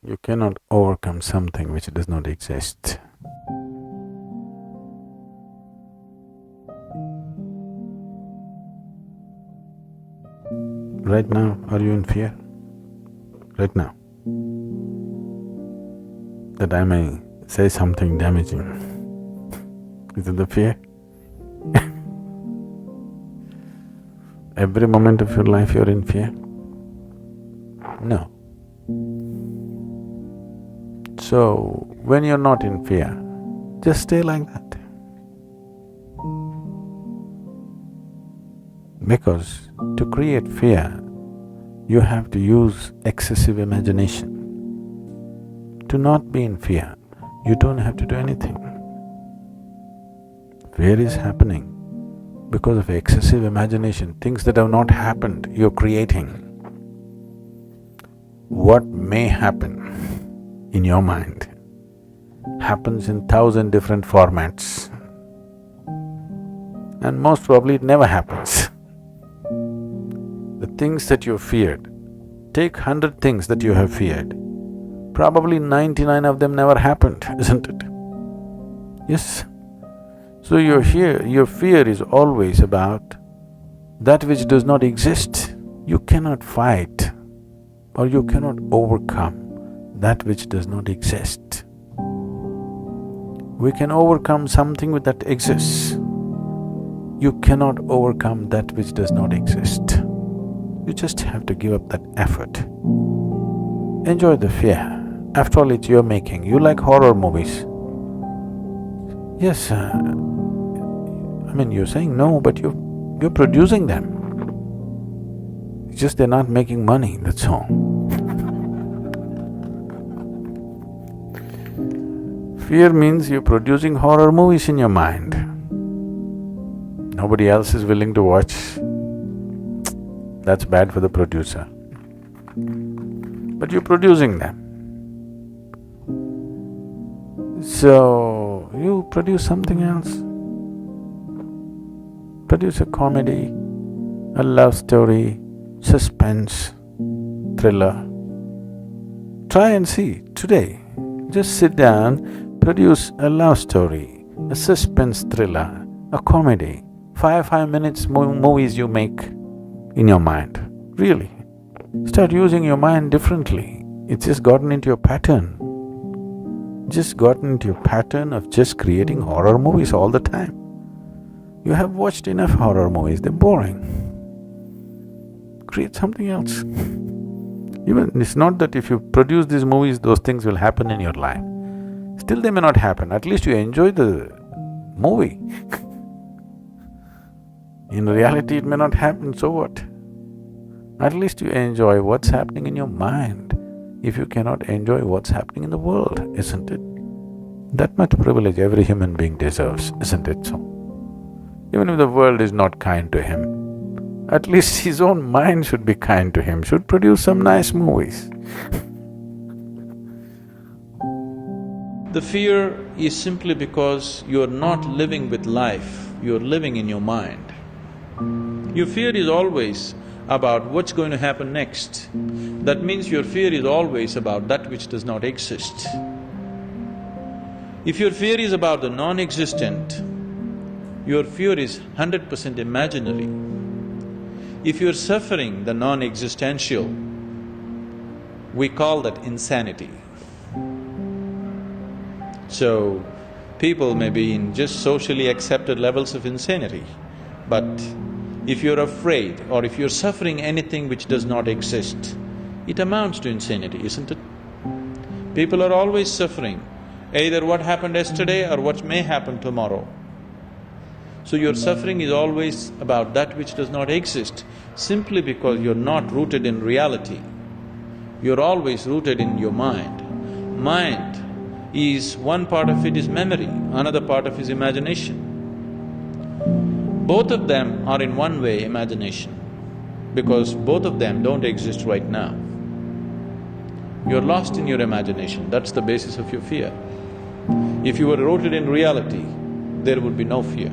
You cannot overcome something which does not exist. Right now, are you in fear? Right now? That I may say something damaging. Is it the fear? Every moment of your life you're in fear? No. So, when you're not in fear, just stay like that. Because to create fear, you have to use excessive imagination. To not be in fear, you don't have to do anything. Fear is happening because of excessive imagination, things that have not happened, you're creating. What may happen in your mind happens in 1,000 different formats, and most probably it never happens. The things that you feared, take 100 things that you have feared, probably 99 of them never happened, isn't it? Yes. So your fear is always about that which does not exist. You cannot fight or you cannot overcome that which does not exist. We can overcome something that exists. You cannot overcome that which does not exist. You just have to give up that effort. Enjoy the fear. After all, it's your making. You like horror movies. Yes, you're saying no, but you're producing them. It's just they're not making money, that's all. Fear means you're producing horror movies in your mind. Nobody else is willing to watch. That's bad for the producer. But you're producing them. So, you produce something else. Produce a comedy, a love story, suspense, thriller. Try and see, today, just sit down, produce a love story, a suspense thriller, a comedy, 5 minutes movies you make in your mind, really. Start using your mind differently. It's just gotten into your pattern. Just gotten into your pattern of just creating horror movies all the time. You have watched enough horror movies, they're boring. Create something else. Even it's not that if you produce these movies, those things will happen in your life. Still they may not happen, at least you enjoy the movie. In reality, it may not happen, so what? At least you enjoy what's happening in your mind, if you cannot enjoy what's happening in the world, isn't it? That much privilege every human being deserves, isn't it so? Even if the world is not kind to him, at least his own mind should be kind to him, should produce some nice movies. The fear is simply because you're not living with life, you're living in your mind. Your fear is always about what's going to happen next. That means your fear is always about that which does not exist. If your fear is about the non-existent, your fear is 100% imaginary. If you're suffering the non-existential, we call that insanity. So, people may be in just socially accepted levels of insanity, but if you're afraid or if you're suffering anything which does not exist, it amounts to insanity, isn't it? People are always suffering, either what happened yesterday or what may happen tomorrow. So your suffering is always about that which does not exist, simply because you're not rooted in reality. You're always rooted in your mind. Mind is… one part of it is memory, another part of it is imagination. Both of them are in one way imagination, because both of them don't exist right now. You're lost in your imagination, that's the basis of your fear. If you were rooted in reality, there would be no fear.